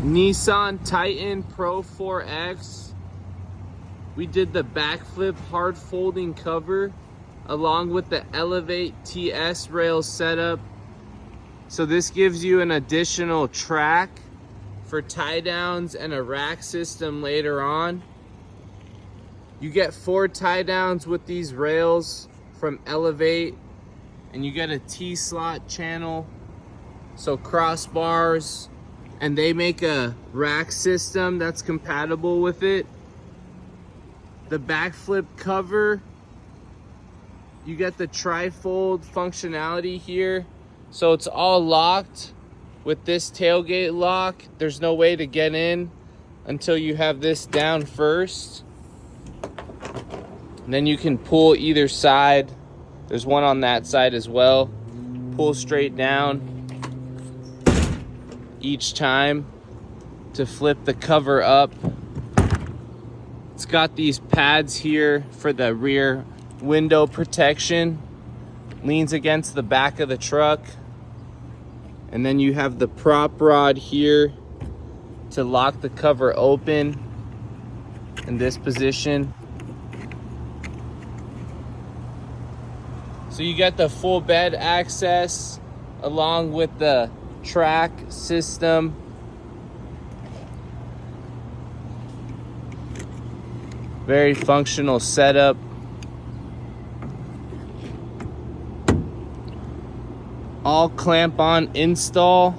Nissan Titan Pro 4X. We did the backflip hard folding cover along with the Elevate TS rail setup. So this gives you an additional track for tie downs and a rack system later on. You get 4 tie downs with these rails from Elevate, and you get a T-slot channel, so crossbars, and they make a rack system that's compatible with it. The backflip cover, you get the tri-fold functionality here, so it's all locked with this tailgate lock. There's no way to get in until you have this down first. And then you can pull either side. There's one on that side as well. Pull straight down each time to flip the cover up. It's got these pads here for the rear window protection. Leans against the back of the truck. And then you have the prop rod here to lock the cover open in this position. So you get the full bed access along with the track system. Very functional setup. All clamp on install.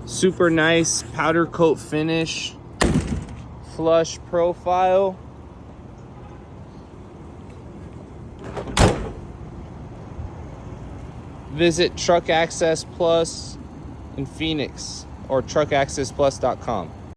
Super nice powder coat finish. Flush profile. Visit Truck Access Plus in Phoenix or truckaccessplus.com.